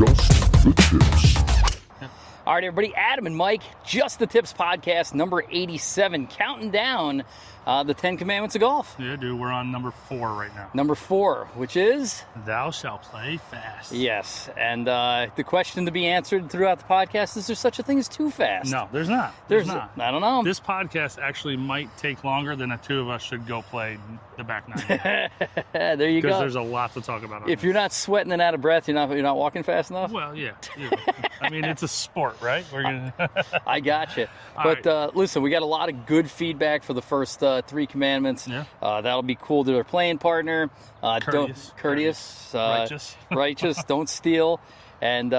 Just the Tips. All right, everybody, Adam and Mike, Just the Tips podcast, number 87, counting down the 10 Commandments of golf. Yeah, dude, we're on number 4 right now. Number 4, which is? Thou shalt play fast. Yes, and the question to be answered throughout the podcast, is there such a thing as too fast? No, there's not. There's not. I don't know. This podcast actually might take longer than the two of us should go play the back nine. There you go. Because there's a lot to talk about. If you're not sweating and out of breath, you're not walking fast enough? Well, yeah. I mean, it's a sport, right? We're gonna. I got you. All But right. Listen, we got a lot of good feedback for the first 3 commandments. Yeah. That'll be cool to their playing partner. Courteous. Righteous. Righteous. Don't steal. And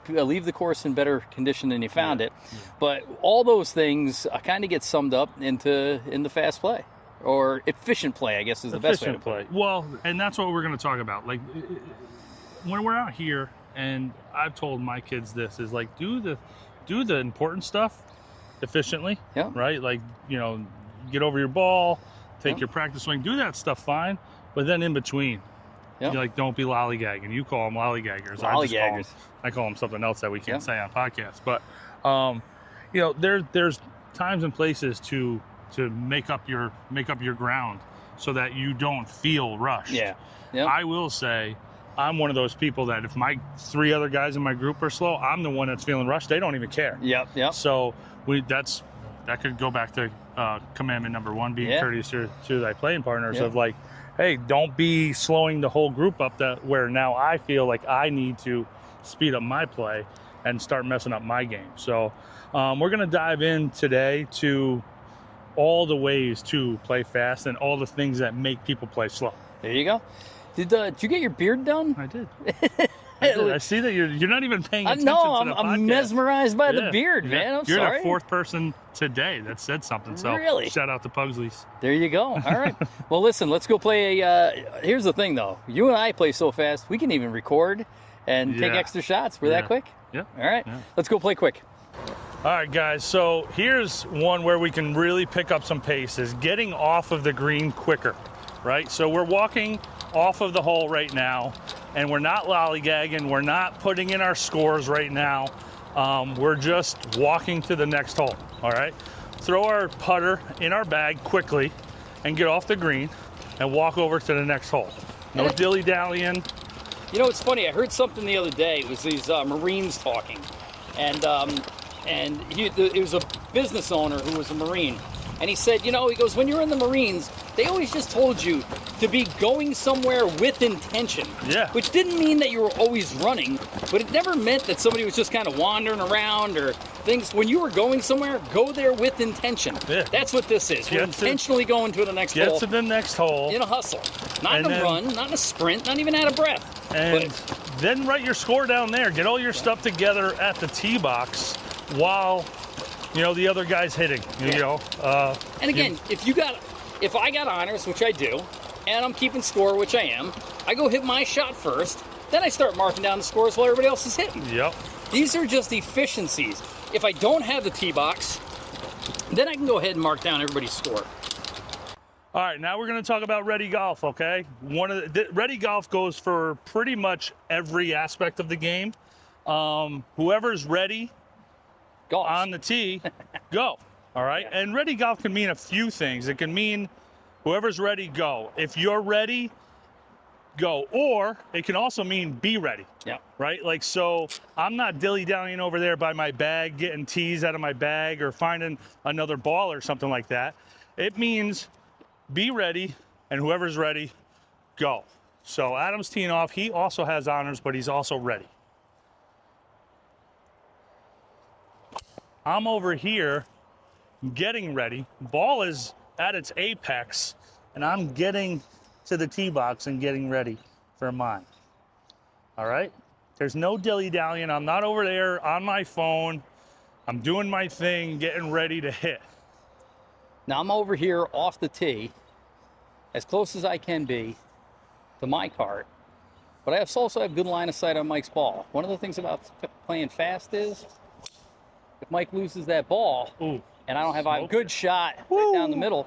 leave the course in better condition than you found it. Yeah. But all those things kind of get summed up into fast play. Or efficient play, I guess, is the best way to Efficient play. Well, and that's what we're going to talk about. Like, when we're out here, and I've told my kids this, is like, do the important stuff efficiently. Yeah. Right? Like, get over your ball, take Yeah. your practice swing, do that stuff fine, but then in between, don't be lollygagging. You call them lollygaggers. Lollygaggers. I call them something else that we can't Yeah. say on podcasts. But, there's times and places to make up your ground so that you don't feel rushed. Yeah. Yep. I will say I'm one of those people that if my 3 other guys in my group are slow, I'm the one that's feeling rushed. They don't even care. Yep. So that could go back to commandment number 1, being courteous to thy playing partners. Yeah. Of like, hey, don't be slowing the whole group up where now I feel like I need to speed up my play and start messing up my game. So we're going to dive in today to all the ways to play fast and all the things that make people play slow. There you go. Did you get your beard done? I did. I see that you're not even paying attention to the podcast. I'm mesmerized by the beard, man. I'm you're sorry. the 4th person today that said something. So Really? Shout out to Pugsley's. There you go. All right. Well, listen, let's go play here's the thing, though. You and I play so fast, we can even record and take extra shots. We're that quick? Yeah. All right. Yeah. Let's go play quick. All right, guys. So here's one where we can really pick up some pace, is getting off of the green quicker, right? So we're walking off of the hole right now, and we're not lollygagging. We're not putting in our scores right now. We're just walking to the next hole, all right? Throw our putter in our bag quickly and get off the green and walk over to the next hole. No dilly-dallying. You know, it's funny. I heard something the other day. It was these Marines talking. And it was a business owner who was a Marine. And he said, he goes, when you're in the Marines, they always just told you to be going somewhere with intention. Yeah. Which didn't mean that you were always running, but it never meant that somebody was just kind of wandering around or things. When you were going somewhere, go there with intention. Yeah. That's what this is. We're intentionally going to the next hole. Get to the next hole. In a hustle. Not in a run, not in a sprint, not even out of breath. And then write your score down there. Get all your stuff together at the tee box while the other guy's hitting. And again, if I got honors, which I do, and I'm keeping score, which I am, I go hit my shot first, then I start marking down the scores while everybody else is hitting. Yep. These are just efficiencies. If I don't have the tee box, then I can go ahead and mark down everybody's score. All right, now we're going to talk about ready golf, okay? Ready golf goes for pretty much every aspect of the game. Whoever's ready Golf. on the tee, go. All right? Yeah. And ready golf can mean a few things. It can mean whoever's ready, go. If you're ready, go. Or it can also mean be ready. Yeah. Right? Like, so I'm not dilly-dallying over there by my bag, getting tees out of my bag or finding another ball or something like that. It means be ready, and whoever's ready, go. So Adam's teeing off. He also has honors, but he's also ready. I'm over here getting ready. Ball is at its apex, and I'm getting to the tee box and getting ready for mine. All right? There's no dilly-dallying. I'm not over there on my phone. I'm doing my thing, getting ready to hit. Now I'm over here off the tee, as close as I can be to my cart, but I also have good line of sight on Mike's ball. One of the things about playing fast is, if Mike loses that ball, and I don't have a good shot right down the middle,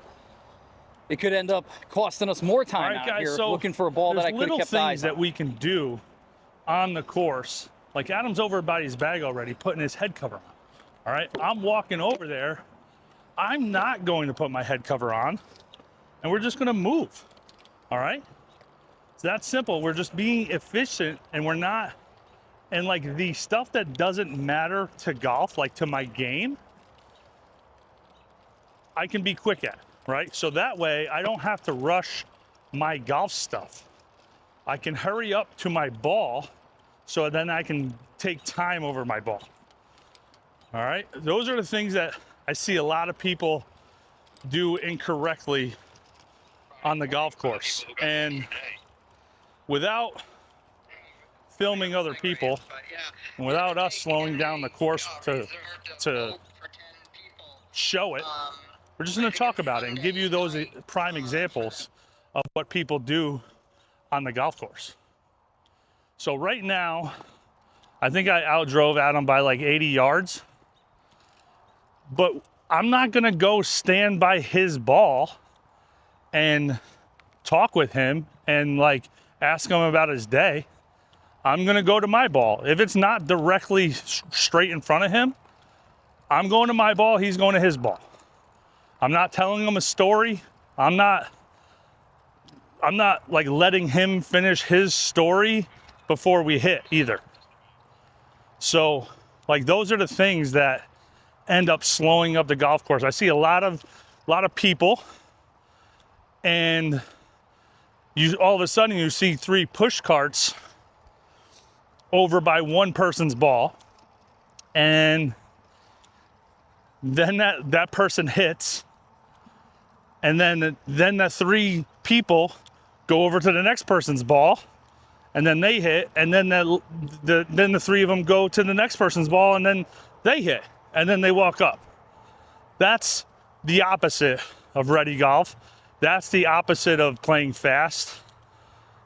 it could end up costing us more time out here looking for a ball that I could have kept eyes on. Little things that we can do on the course Like Adam's over by his bag already, putting his head cover on. All right, I'm walking over there. I'm not going to put my head cover on, and we're just gonna move. All right? It's that simple. We're just being efficient, and we're not, and like the stuff that doesn't matter to golf, like to my game, I can be quick at, right? So that way I don't have to rush my golf stuff. I can hurry up to my ball so then I can take time over my ball. All right, those are the things that I see a lot of people do incorrectly on the golf course. And without filming other people, and without us slowing down the course to show it, we're just going to talk about it and give you those prime examples of what people do on the golf course. So right now, I think I outdrove Adam by like 80 yards, but I'm not going to go stand by his ball and talk with him and like ask him about his day. I'm going to go to my ball. If it's not directly straight in front of him, I'm going to my ball, he's going to his ball. I'm not telling him a story. I'm not like letting him finish his story before we hit either. So like those are the things that end up slowing up the golf course. I see a lot of people, and you all of a sudden you see 3 push carts over by one person's ball, and then that person hits, and then the 3 people go over to the next person's ball, and then they hit, and then the 3 of them go to the next person's ball, and then they hit, and then they walk up. That's the opposite of ready golf. That's the opposite of playing fast.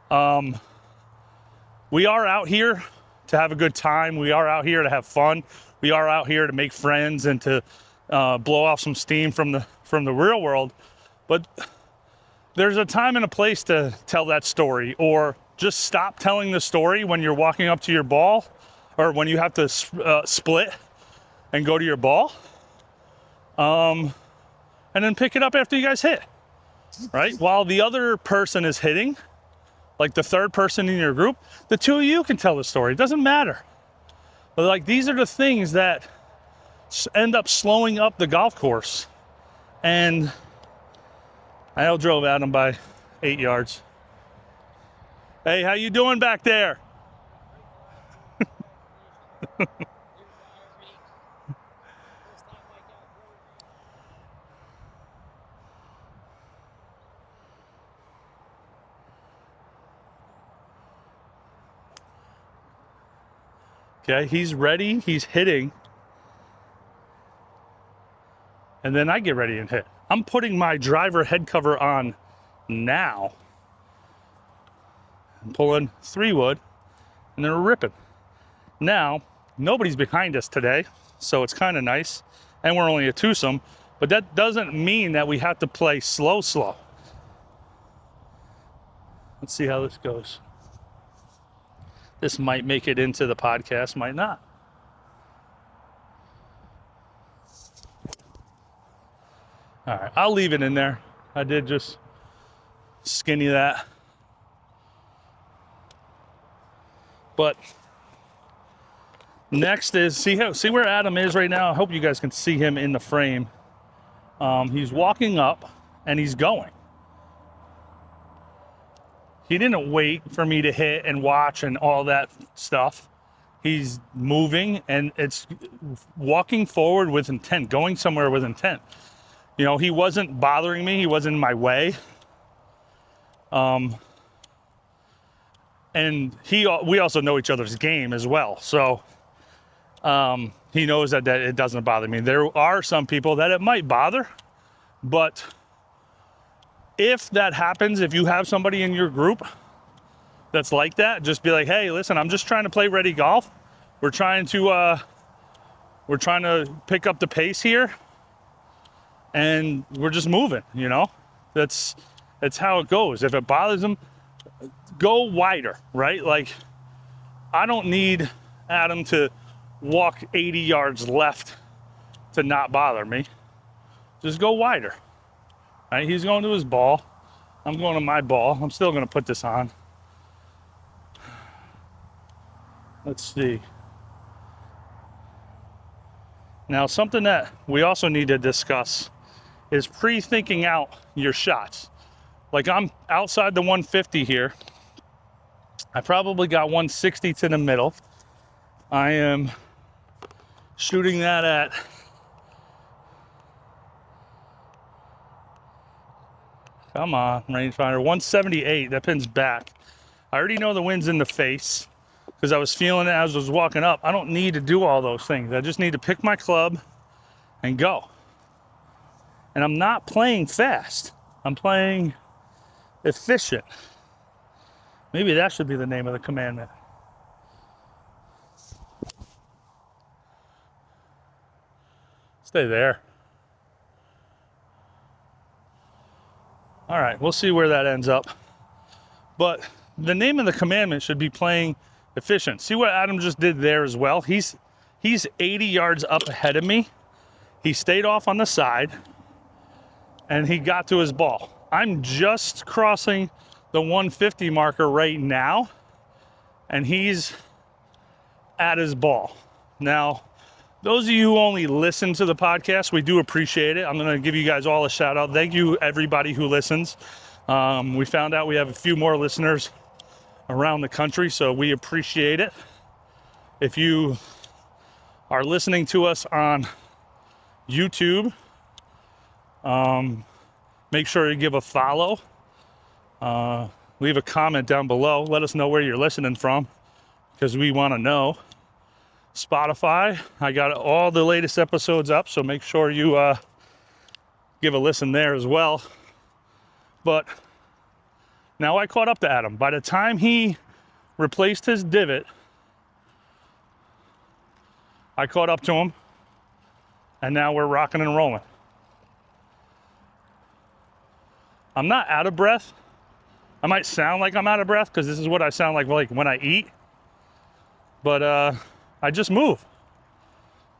We are out here to have a good time. We are out here to have fun. We are out here to make friends and to blow off some steam from the real world. But there's a time and a place to tell that story, or just stop telling the story when you're walking up to your ball, or when you have to split and go to your ball, and then pick it up after you guys hit, right? While the other person is hitting, like the 3rd person in your group, the 2 of you can tell the story. It doesn't matter. But like these are the things that end up slowing up the golf course. And I outdrove Adam by 8 yards. Hey, how you doing back there? Okay, he's ready, he's hitting, and then I get ready and hit. I'm putting my driver head cover on now. I'm pulling 3-wood, and then we're ripping. Now, nobody's behind us today, so it's kind of nice, and we're only a twosome, but that doesn't mean that we have to play slow. Let's see how this goes. This might make it into the podcast, might not. All right, I'll leave it in there. I did just skinny that. But next is, see where Adam is right now? I hope you guys can see him in the frame. He's walking up and he's going. He didn't wait for me to hit and watch and all that stuff. He's moving, and it's walking forward with intent, going somewhere with intent. You know, he wasn't bothering me. He wasn't in my way. And we also know each other's game as well. So he knows that it doesn't bother me. There are some people that it might bother, but if that happens, if you have somebody in your group that's like that, just be like, hey, listen, I'm just trying to play ready golf. We're trying to pick up the pace here, and we're just moving, you know? That's how it goes. If it bothers them, go wider, right? Like, I don't need Adam to walk 80 yards left to not bother me. Just go wider. All right, he's going to his ball. I'm going to my ball. I'm still going to put this on. Let's see. Now, something that we also need to discuss is pre-thinking out your shots. Like, I'm outside the 150 here. I probably got 160 to the middle. I am shooting that at come on, rangefinder, 178. That pin's back. I already know the wind's in the face because I was feeling it as I was walking up. I don't need to do all those things. I just need to pick my club and go. And I'm not playing fast. I'm playing efficient. Maybe that should be the name of the commandment. Stay there. All right, we'll see where that ends up. But the name of the commandment should be playing efficient. See what Adam just did there as well? He's 80 yards up ahead of me. He stayed off on the side, and he got to his ball. I'm just crossing the 150 marker right now, and he's at his ball. Now, those of you who only listen to the podcast, we do appreciate it. I'm going to give you guys all a shout out. Thank you, everybody who listens. We found out we have a few more listeners around the country, so we appreciate it. If you are listening to us on YouTube, make sure you give a follow. Leave a comment down below. Let us know where you're listening from, because we want to know. Spotify, I got all the latest episodes up, so make sure you give a listen there as well. But now I caught up to Adam. By the time he replaced his divot, I caught up to him, and now we're rocking and rolling. I'm not out of breath. I might sound like I'm out of breath because this is what I sound like when I eat. But I just move,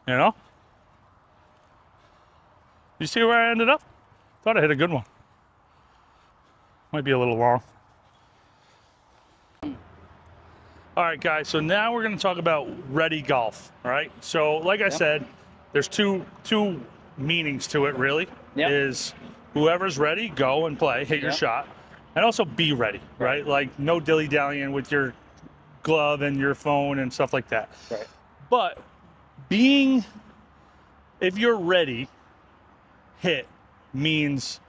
you know? You see where I ended up? Thought I hit a good one. Might be a little long. All right, guys, so now we're gonna talk about ready golf, all right? So like I said, there's two meanings to it, really. Is whoever's ready, go and play, hit your shot, and also be ready, right? Like no dilly-dallying with your glove and your phone and stuff like that. Right. But if you're ready, hit means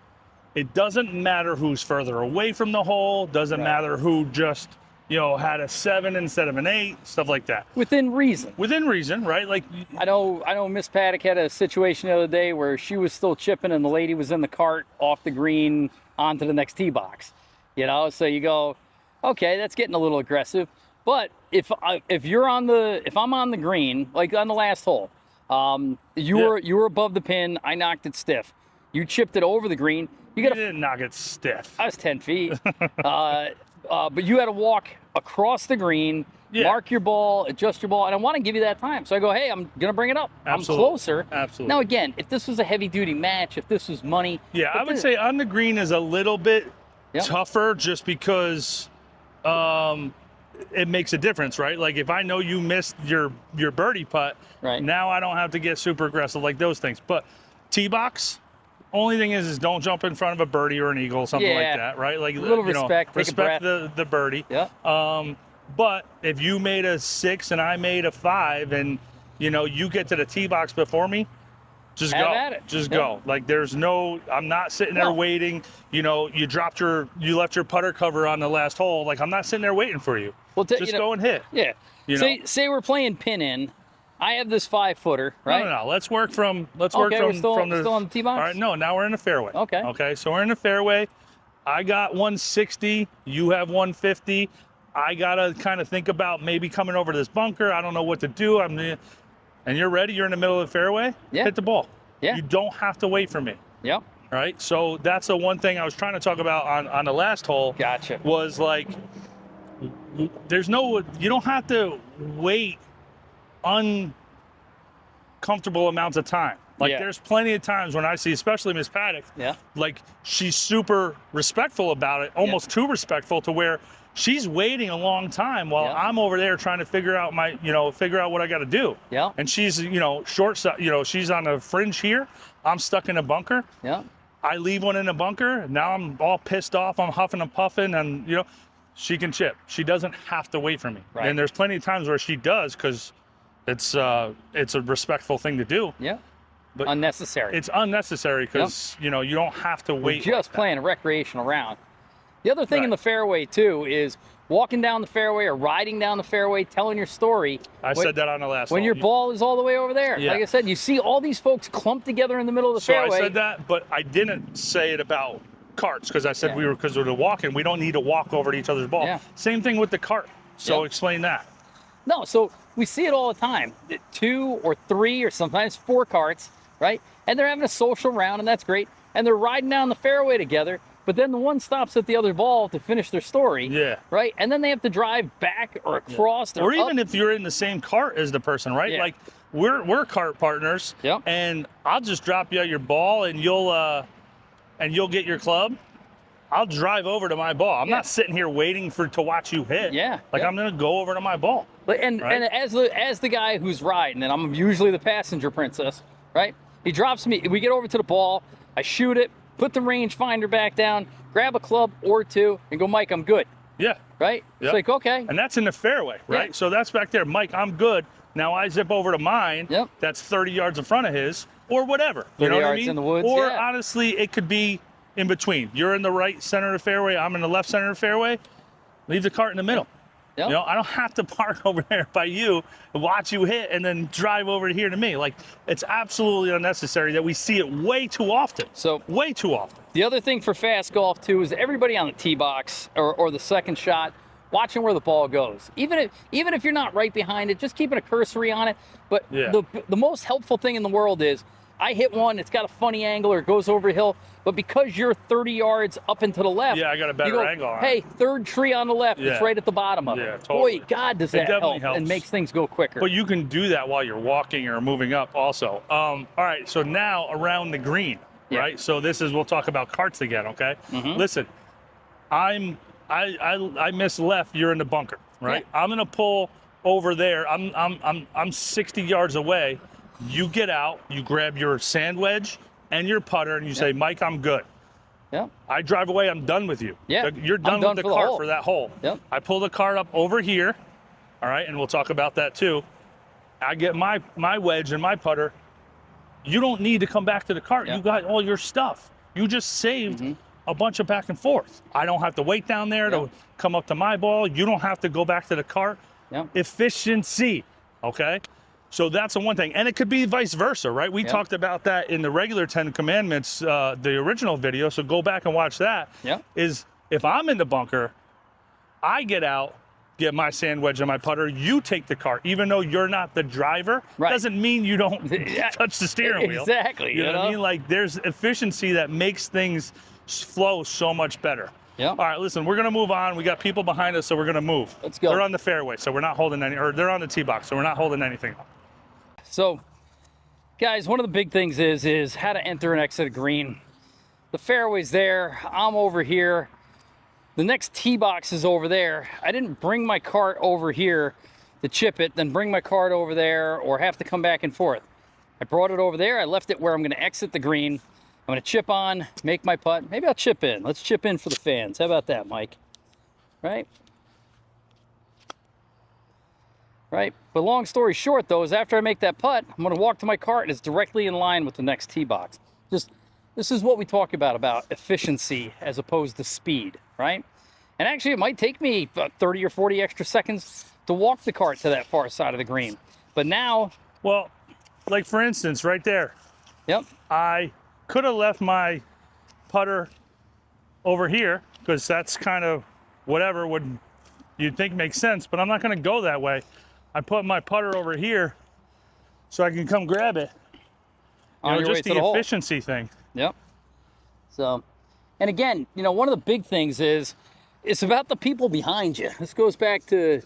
it doesn't matter who's further away from the hole, doesn't matter who just, had a 7 instead of an 8, stuff like that. Within reason. Within reason, right? Like I know Miss Paddock had a situation the other day where she was still chipping and the lady was in the cart off the green onto the next tee box. So you go, okay, that's getting a little aggressive. But if I'm on the green, like on the last hole, you were above the pin, I knocked it stiff. You chipped it over the green. You didn't knock it stiff. I was 10 feet. But you had to walk across the green, mark your ball, adjust your ball, and I want to give you that time. So I go, hey, I'm gonna bring it up. Absolutely. I'm closer. Absolutely. Now again, if this was a heavy duty match, if this was money. Yeah, I would say on the green is a little bit tougher just because it makes a difference, right? Like if I know you missed your birdie putt, now I don't have to get super aggressive like those things. But tee box, only thing is don't jump in front of a birdie or an eagle, something like that, right? Like a little respect, respect the birdie. Yeah. But if you made a 6 and I made a 5, and you get to the tee box before me, just Have go. at it. Just go. Like there's I'm not sitting there waiting. You left your putter cover on the last hole. Like I'm not sitting there waiting for you. Well, just go and hit. Yeah. Say we're playing pin in. I have this 5-footer, right? No. Let's work from we're still on the tee box. All right. No, now we're in the fairway. Okay. Okay. So we're in the fairway. I got 160. You have 150. I gotta kind of think about maybe coming over to this bunker. I don't know what to do. And you're ready. You're in the middle of the fairway. Yeah. Hit the ball. Yeah. You don't have to wait for me. Yep. Right. So that's the one thing I was trying to talk about on the last hole. Gotcha. Was like, you don't have to wait uncomfortable amounts of time. Like there's plenty of times when I see, especially Miss Paddock, like she's super respectful about it, almost too respectful to where she's waiting a long time while I'm over there trying to figure out figure out what I got to do. And she's, short side, she's on the fringe here. I'm stuck in a bunker. I leave one in a bunker. Now I'm all pissed off. I'm huffing and puffing, and she can chip. She doesn't have to wait for me. And there's plenty of times where she does, because it's a respectful thing to do. But unnecessary. It's unnecessary because you don't have to wait. We're just playing a recreational round. The other thing in the fairway too is walking down the fairway or riding down the fairway, telling your story. I said that on the last when hole. your ball is all the way over there. Like I said, you see all these folks clumped together in the middle of the fairway. So I said that, but I didn't say it about carts, because I said because we were walking, we don't need to walk over to each other's ball. Same thing with the cart. So explain that. No, so we see it all the time. 2 or 3 or sometimes 4 carts, right? And they're having a social round, and that's great. And they're riding down the fairway together. But then the one stops at the other ball to finish their story, right? And then they have to drive back or across, or even if you're in the same cart as the person, right? Like we're cart partners, and I'll just drop you at your ball, and you'll get your club. I'll drive over to my ball. I'm not sitting here waiting to watch you hit. Like I'm gonna go over to my ball. And as the guy who's riding, and I'm usually the passenger princess, right? He drops me. We get over to the ball. I shoot it. Put the rangefinder back down, grab a club or 2, and go, Mike, I'm good. Right? It's like, okay. And that's in the fairway, right? So that's back there. Mike, I'm good. Now I zip over to mine. That's 30 yards in front of his, or whatever. You know what I mean? In the woods, or honestly, it could be in between. You're in the right center of the fairway. I'm in the left center of the fairway. Leave the cart in the middle. I don't have to park over there by you, watch you hit, and then drive over here to me. Like, it's absolutely unnecessary that we see it way too often. So way too often. The other thing for fast golf too is everybody on the tee box or the second shot, watching where the ball goes. Even if you're not right behind it, just keeping a cursory on it. But the most helpful thing in the world is, I hit one, it's got a funny angle or it goes over a hill, but because you're 30 yards up and to the left, I got a better angle on it. Hey, third tree on the left, it's right at the bottom of it. Totally. Boy, God, does that help and makes things go quicker. But you can do that while you're walking or moving up also. All right, so now around the green, right? So we'll talk about carts again, okay? Listen, I miss left, you're in the bunker, right? I'm gonna pull over there. I'm 60 yards away. You get out, you grab your sand wedge and your putter, and you say, Mike, I'm good. I drive away, I'm done with you. You're done with the cart for that hole. I pull the cart up over here, all right, and we'll talk about that too. I get my wedge and my putter. You don't need to come back to the cart. You got all your stuff. You just saved a bunch of back and forth. I don't have to wait down there to come up to my ball. You don't have to go back to the cart. Efficiency, okay? So that's the one thing. And it could be vice versa, right? We talked about that in the regular 10 Commandments, the original video, so go back and watch that. Is if I'm in the bunker, I get out, get my sand wedge and my putter, you take the cart. Even though you're not the driver, doesn't mean you don't touch the steering wheel. Exactly. You know what I mean? Like, there's efficiency that makes things flow so much better. All right, listen, we're going to move on. We got people behind us, so we're going to move. Let's go. They're on the fairway, so we're not holding any, or they're on the tee box, so we're not holding anything up. So, guys, one of the big things is how to enter and exit a green. The fairway's there. I'm over here. The next tee box is over there. I didn't bring my cart over here to chip it, then bring my cart over there, or have to come back and forth. I brought it over there. I left it where I'm going to exit the green. I'm going to chip on, make my putt. Maybe I'll chip in. Let's chip in for the fans. How about that, Mike? Right? Right? But long story short, though, is after I make that putt, I'm going to walk to my cart, and it's directly in line with the next tee box. This is what we talk about efficiency as opposed to speed, right? And actually, it might take me about 30 or 40 extra seconds to walk the cart to that far side of the green. But now... Well, like for instance, right there. I could have left my putter over here, because that's kind of whatever would you'd think makes sense, but I'm not going to go that way. I put my putter over here so I can come grab it. You know, just the efficiency thing. So, and again, you know, one of the big things is it's about the people behind you. This goes back to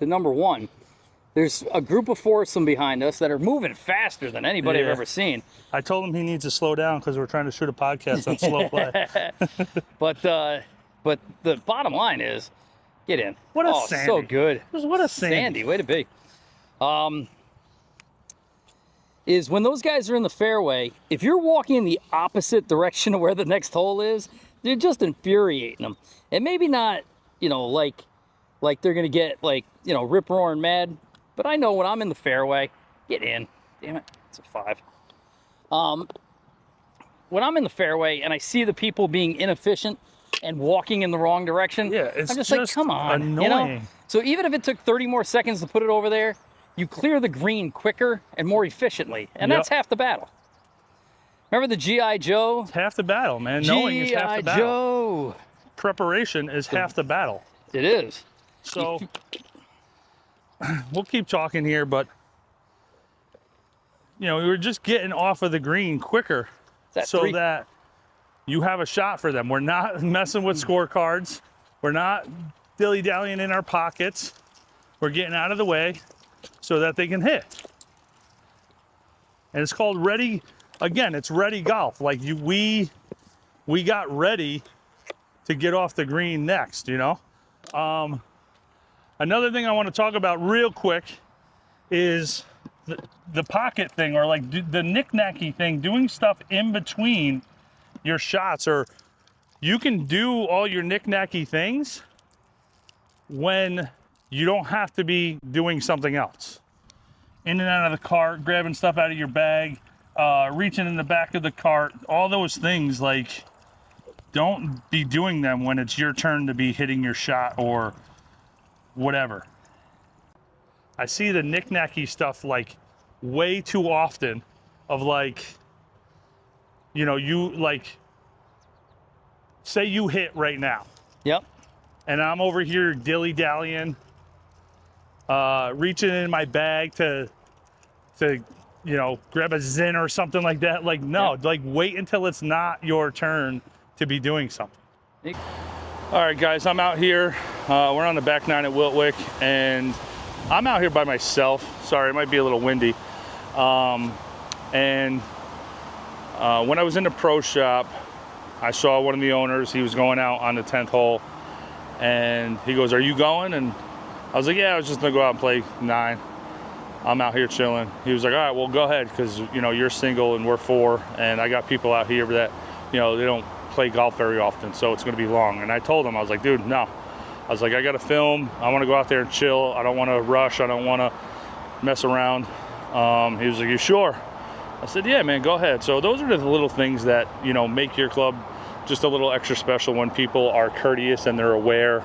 number one. There's a group of foursome behind us that are moving faster than anybody I've ever seen. I told him he needs to slow down because we're trying to shoot a podcast on slow play. But the bottom line is, get in. What a oh, Sandy. So good. What a Sandy. Way to be. Is when those guys are in the fairway, if you're walking in the opposite direction of where the next hole is, you're just infuriating them. And maybe not, like they're going to get, rip-roaring mad. But I know when I'm in the fairway, get in. Damn it, it's a 5. When I'm in the fairway and I see the people being inefficient and walking in the wrong direction, it's I'm just like, come on. Annoying. So even if it took 30 more seconds to put it over there, you clear the green quicker and more efficiently. And that's half the battle. Remember the G.I. Joe? It's half the battle, man. Knowing is half the battle. Joe. Preparation is half the battle. It is. So we'll keep talking here, but we were just getting off of the green quicker that you have a shot for them. We're not messing with scorecards. We're not dilly-dallying in our pockets. We're getting out of the way so that they can hit. And it's called ready. Again, it's ready golf. Like we got ready to get off the green next, Another thing I want to talk about real quick is the pocket thing, or like the knick-knacky thing, doing stuff in between your shots. Or you can do all your knick-knacky things when you don't have to be doing something else. In and out of the cart, grabbing stuff out of your bag, reaching in the back of the cart, all those things, like, don't be doing them when it's your turn to be hitting your shot or whatever. I see the knick-knacky stuff like way too often of like, you like, say you hit right now. Yep. And I'm over here dilly-dallying, reaching in my bag to grab a Zin or something like that. Like, no, like wait until it's not your turn to be doing something. All right, guys, I'm out here. We're on the back 9 at Wiltwick, and I'm out here by myself. Sorry, it might be a little windy. When I was in the pro shop, I saw one of the owners. He was going out on the 10th hole, and he goes, "Are you going?" And I was like, "Yeah, I was just gonna go out and play 9. I'm out here chilling." He was like, "All right, well, go ahead, because you're single and we're 4, and I got people out here that they don't play golf very often, so it's going to be long." And I told him, I was like, "Dude, no." I was like, "I got to film. I want to go out there and chill. I don't want to rush. I don't want to mess around." He was like, "You sure?" I said, "Yeah, man, go ahead." So those are the little things that make your club just a little extra special, when people are courteous and they're aware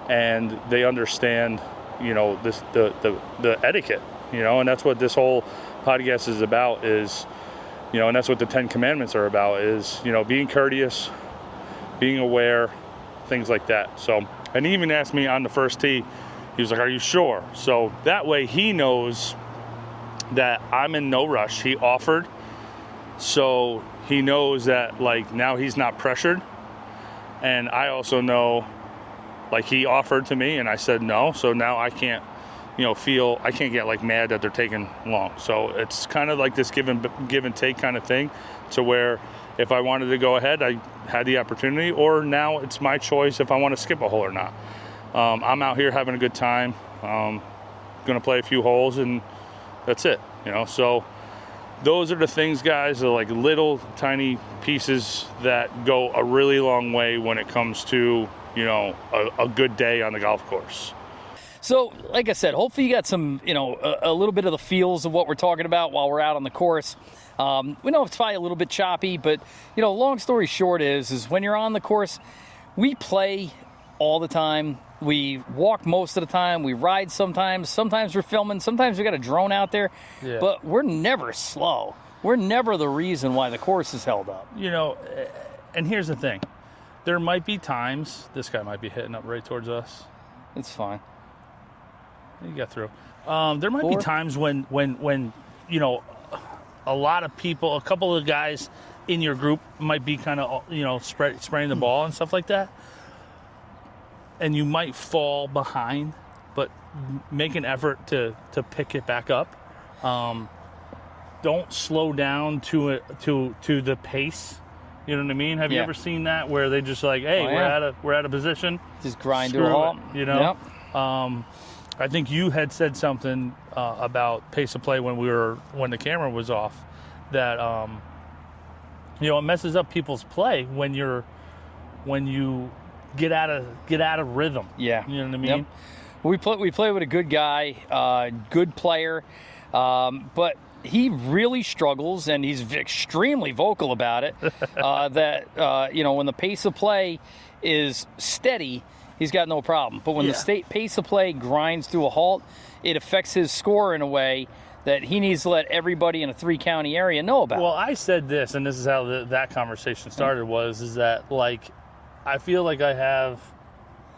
and they understand the etiquette, and that's what this whole podcast is about, is and that's what the 10 Commandments are about, is being courteous, being aware, things like that. So, and he even asked me on the first tee, he was like, "Are you sure?" So that way he knows that I'm in no rush. He offered, so he knows that, like, now he's not pressured. And I also know, like, he offered to me and I said no, so now I can't I can't get like mad that they're taking long. So it's kind of like this give and take kind of thing, to where if I wanted to go ahead, I had the opportunity, or now it's my choice if I want to skip a hole or not. I'm out here having a good time. Gonna play a few holes and that's it, so those are the things, guys, are like little tiny pieces that go a really long way when it comes to a good day on the golf course. So, like I said, hopefully you got some, a little bit of the feels of what we're talking about while we're out on the course. We know it's probably a little bit choppy, but, long story short is when you're on the course, we play all the time. We walk most of the time. We ride sometimes. Sometimes we're filming. Sometimes we got a drone out there. Yeah. But we're never slow. We're never the reason why the course is held up. And here's the thing. There might be times, this guy might be hitting up right towards us. It's fine. You got through. There might be times when a lot of people, a couple of guys in your group might be kind of, spraying the ball and stuff like that. And you might fall behind, but make an effort to pick it back up. Don't slow down to the pace. You know what I mean? Have you ever seen that where they just like, hey, we're at a position, just grind to a halt. You know. Yep. I think you had said something about pace of play when the camera was off, that it messes up people's play when you get out of rhythm. Yeah. You know what I mean? Yep. We play with a good guy, good player, but he really struggles, and he's extremely vocal about it, that when the pace of play is steady, he's got no problem. But when the pace of play grinds to a halt, it affects his score in a way that he needs to let everybody in a 3-county area know about. Well, I said this, and this is how that conversation started, is that, like, I feel like I have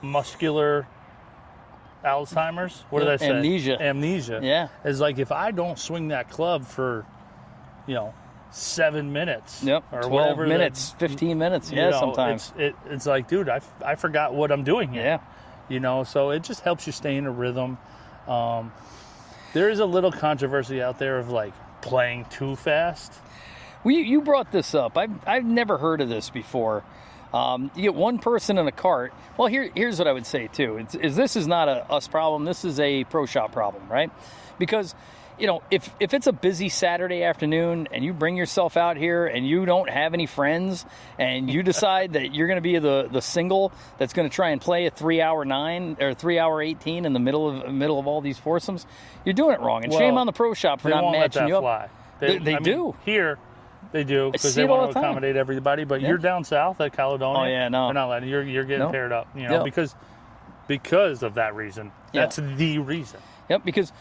muscular Alzheimer's. What did I say? Amnesia. Yeah. It's like, if I don't swing that club for, 7 minutes. Yep. Or 12 minutes, 15 minutes. Yeah, sometimes. It's like, dude, I forgot what I'm doing here. Yeah. So it just helps you stay in a rhythm. There is a little controversy out there of, like, playing too fast. Well, you brought this up. I've never heard of this before. You get one person in a cart. Well, here's what I would say too. This is not a us problem. This is a pro shop problem, right? Because if it's a busy Saturday afternoon and you bring yourself out here and you don't have any friends and you decide that you're going to be the single that's going to try and play a 3-hour 9 or 3-hour 18 in the middle of all these foursomes, you're doing it wrong. And shame on the pro shop for not matching you up. They do. Here, they do, because they want to accommodate everybody. But you're down south at Caledonia. Oh yeah, no, they're not letting you're getting paired up. Because of that reason. That's the reason. Yep. Because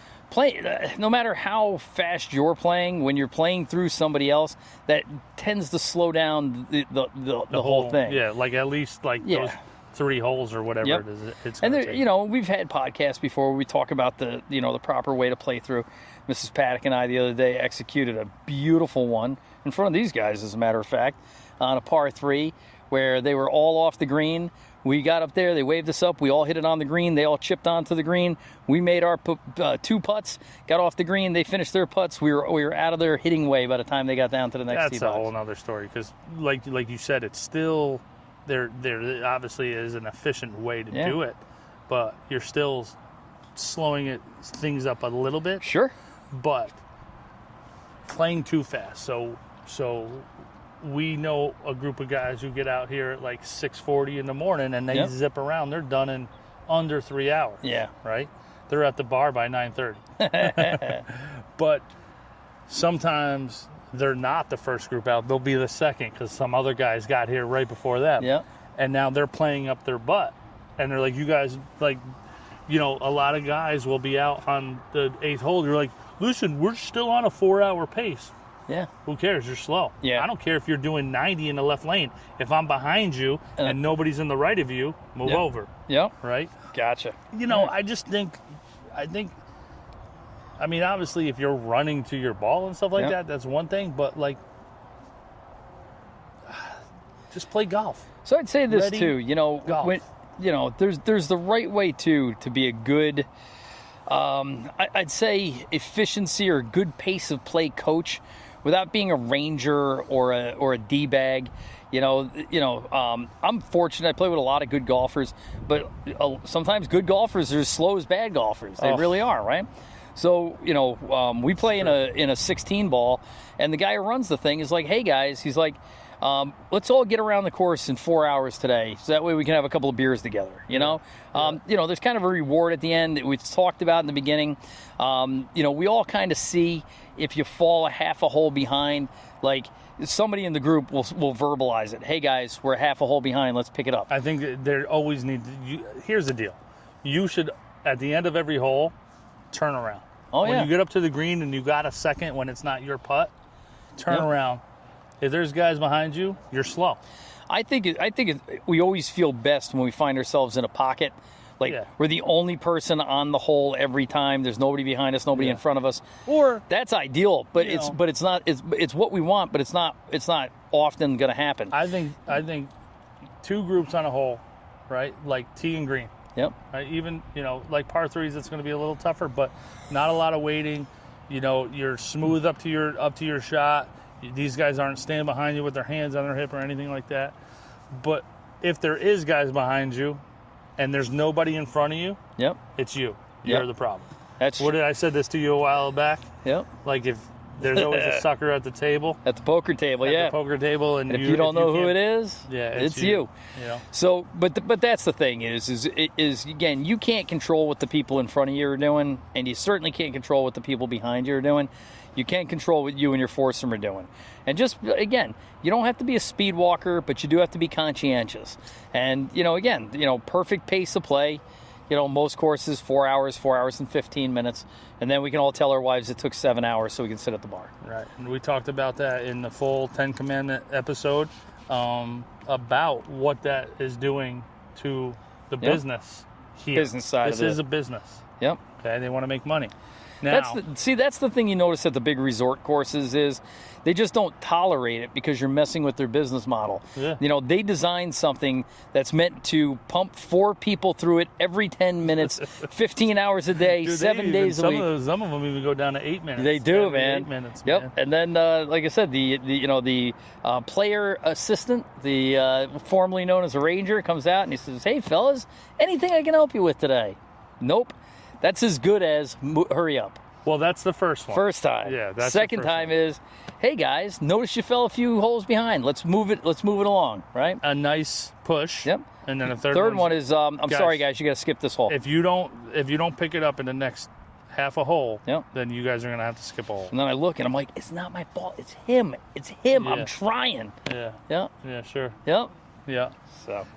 no matter how fast you're playing, when you're playing through somebody else, that tends to slow down the whole thing. Yeah, like at least those 3 holes or whatever it is. It's and we've had podcasts before where we talk about the proper way to play through. Mrs. Paddock and I the other day executed a beautiful one in front of these guys, as a matter of fact, on a par 3 where they were all off the green. We got up there, they waved us up, we all hit it on the green, they all chipped onto the green. We made our 2 putts, got off the green, they finished their putts. We were out of their hitting way by the time they got down to the next tee box. That's a whole other story, because like you said, it's still there obviously is an efficient way to do it, but you're still slowing things up a little bit. Sure. But playing too fast. So we know a group of guys who get out here at like 6:40 in the morning and they zip around. They're done in under 3 hours. Yeah. Right? They're at the bar by 9:30. But sometimes they're not the first group out. They'll be the second because some other guys got here right before them. Yeah. And now they're playing up their butt. And they're like, you guys, like, a lot of guys will be out on the 8th hole. You're like, listen, we're still on a 4-hour pace. Yeah. Who cares? You're slow. Yeah. I don't care if you're doing 90 in the left lane. If I'm behind you and nobody's in the right of you, move over. Yeah. Right? Gotcha. I just think, obviously if you're running to your ball and stuff like that, that's one thing. But, like, just play golf. So I'd say this too, golf. when, there's the right way to be a good, I'd say efficiency or good pace of play coach without being a ranger or a D-bag. I'm fortunate. I play with a lot of good golfers, but sometimes good golfers are as slow as bad golfers. They really are, right? So, we play in a 16 ball, and the guy who runs the thing is like, hey guys, he's like, let's all get around the course in 4 hours today, so that way we can have a couple of beers together. There's kind of a reward at the end that we talked about in the beginning. We all kind of see if you fall a half a hole behind, like somebody in the group will verbalize it. Hey guys, we're half a hole behind. Let's pick it up. I think that there always here's the deal. You should, at the end of every hole, turn around. When you get up to the green and you got a second when it's not your putt, turn around. If there's guys behind you, you're slow. I think we always feel best when we find ourselves in a pocket. Like we're the only person on the hole every time. There's nobody behind us, nobody in front of us. Or that's ideal, but it's not. It's what we want, but it's not often going to happen. I think 2 groups on a hole, right? Like tee and green. Yep. Right? Even, like par threes, it's going to be a little tougher, but not a lot of waiting. You're smooth up to your shot. These guys aren't standing behind you with their hands on their hip or anything like that. But if there is guys behind you and there's nobody in front of you, yep, it's you. You're the problem. That's what did I said this to you a while back? Yep. Like if there's always a sucker at the table. At the poker table, at the poker table, and if you don't know who it is, it's you. So, but that's the thing is again, you can't control what the people in front of you are doing, and you certainly can't control what the people behind you are doing. You can't control what you and your foursome are doing. And just, again, you don't have to be a speed walker, but you do have to be conscientious. And, again, perfect pace of play. Most courses, 4 hours and 15 minutes. And then we can all tell our wives it took 7 hours so we can sit at the bar. Right. And we talked about that in the full 10 Commandment episode, about what that is doing to the business here. Business side of it. This is a business. Yep. Okay, they want to make money. Now, that's the thing you notice at the big resort courses is they just don't tolerate it because you're messing with their business model. Yeah. They designed something that's meant to pump 4 people through it every 10 minutes, 15 hours a day, Dude, 7 days a week. Some of them even go down to 8 minutes. They do, man. 8 minutes, yep. Man. And then, like I said, the player assistant, formerly known as a ranger, comes out and he says, "Hey, fellas, anything I can help you with today?" Nope. That's as good as hurry up. Well, that's the first one. First time. Yeah. That's Second the first time one. is, "Hey guys, notice you fell a few holes behind. Let's move it along." Right. A nice push. Yep. And then a third one is, I'm guys, sorry guys, you got to skip this hole. If you don't pick it up in the next half a hole, yep, then you guys are gonna have to skip a hole. And then I look and I'm like, it's not my fault. It's him. It's him. Yeah. I'm trying. Yeah. Yep. Yeah. Sure. Yep. Yeah.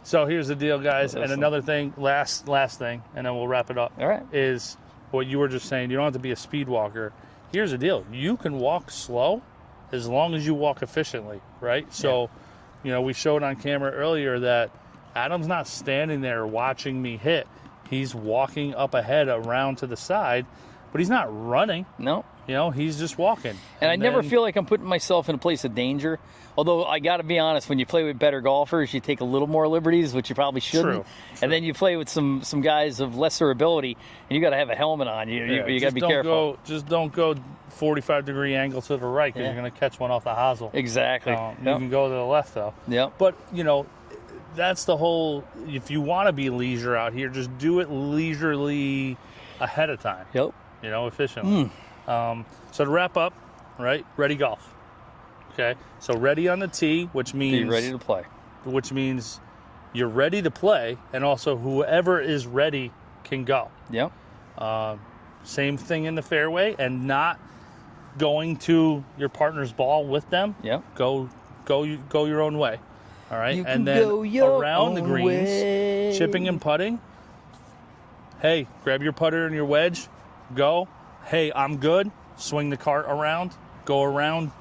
So here's the deal, guys. And another thing, last thing, and then we'll wrap it up. All right. Is what you were just saying. You don't have to be a speed walker. Here's the deal. You can walk slow as long as you walk efficiently, right? So, we showed on camera earlier that Adam's not standing there watching me hit. He's walking up ahead around to the side, but he's not running. No. He's just walking. And I never feel like I'm putting myself in a place of danger. Although I got to be honest, when you play with better golfers, you take a little more liberties, which you probably shouldn't. True. And then you play with some guys of lesser ability, and you got to have a helmet on. You got to be careful. Just don't go 45-degree angle to the right because you're going to catch one off the hosel. Exactly. You can go to the left though. Yep. But that's the whole. If you want to be leisure out here, just do it leisurely ahead of time. Yep. Efficiently. So to wrap up, right? Ready golf. Okay. So ready on the tee, which means be ready to play. Which means you're ready to play, and also whoever is ready can go. Yep. Same thing in the fairway, and not going to your partner's ball with them. Yep. Go your own way. All right. And then around the greens, chipping and putting. Hey, grab your putter and your wedge. Go. Hey, I'm good. Swing the cart around. Go around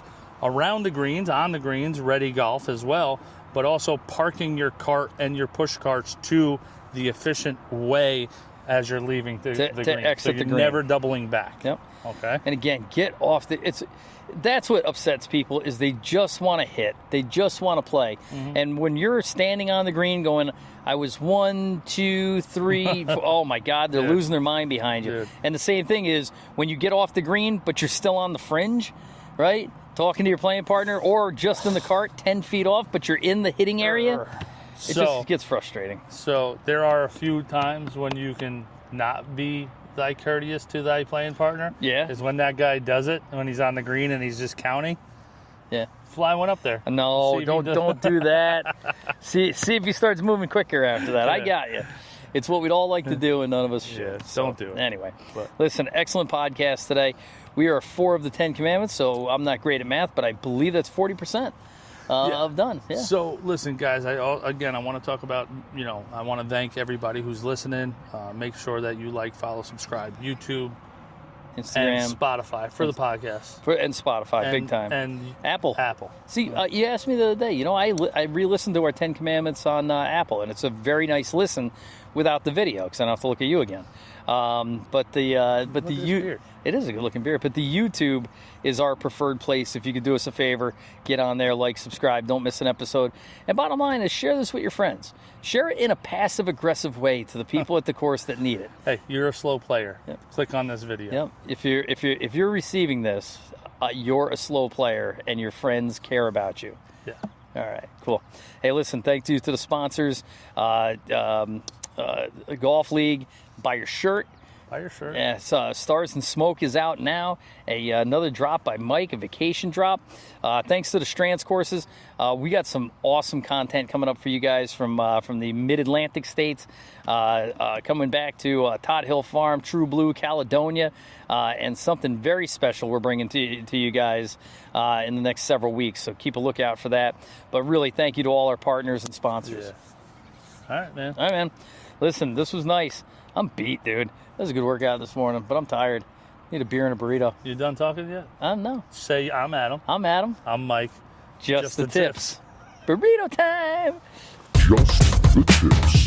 the greens, on the greens, ready golf as well, but also parking your cart and your push carts to the efficient way as you're leaving the green. Exit so you're the green. Never doubling back. Yep. Okay. And again, get off that's what upsets people is they just want to hit. They just want to play. Mm-hmm. And when you're standing on the green going, I was 1, 2, 3, oh my God, they're losing their mind behind you. Dude. And the same thing is when you get off the green, but you're still on the fringe, right? Talking to your playing partner or just in the cart 10 feet off, but you're in the hitting area. It just gets frustrating. So there are a few times when you can not be thy courteous to thy playing partner. Yeah. Is when that guy does it, when he's on the green and he's just counting. Yeah. Fly one up there. No, don't do that. See if he starts moving quicker after that. I got you. It's what we'd all like to do, and none of us should. Yeah, don't do it. Anyway, listen, excellent podcast today. We are 4 of the 10 Commandments, so I'm not great at math, but I believe that's 40% of done. Yeah. So, listen, guys, I want to talk about, I want to thank everybody who's listening. Make sure that you follow, subscribe, YouTube, Instagram, and Spotify for the podcast. And Spotify, big time. And Apple. See, right. You asked me the other day, I re-listened to our 10 Commandments on Apple, and it's a very nice listen. without the video because I don't have to look at you again. But the beard. it is a good looking beard. But the YouTube is our preferred place. If you could do us a favor, get on there, like, subscribe, don't miss an episode. And bottom line is share this with your friends. Share it in a passive aggressive way to the people at the course that need it. Hey, you're a slow player. Yep. Click on this video. Yep. If you're receiving this, you're a slow player, and your friends care about you. Yeah. All right, cool. Hey, listen, thank you to the sponsors, Golf League. Buy your shirt. Buy your shirt. Yeah, Stars and Smoke is out now. Another drop by Mike, a vacation drop. Thanks to the Strands courses, we got some awesome content coming up for you guys from the Mid-Atlantic states. Coming back to Todd Hill Farm, True Blue, Caledonia, and something very special we're bringing to you guys in the next several weeks. So keep a lookout for that. But really, thank you to all our partners and sponsors. Yeah. All right, man. All right, man. Listen, this was nice. I'm beat, dude. That was a good workout this morning, but I'm tired. Need a beer and a burrito. You done talking yet? I don't know. Say, I'm Adam. I'm Adam. I'm Mike. Just the tips. Burrito time. Just the tips.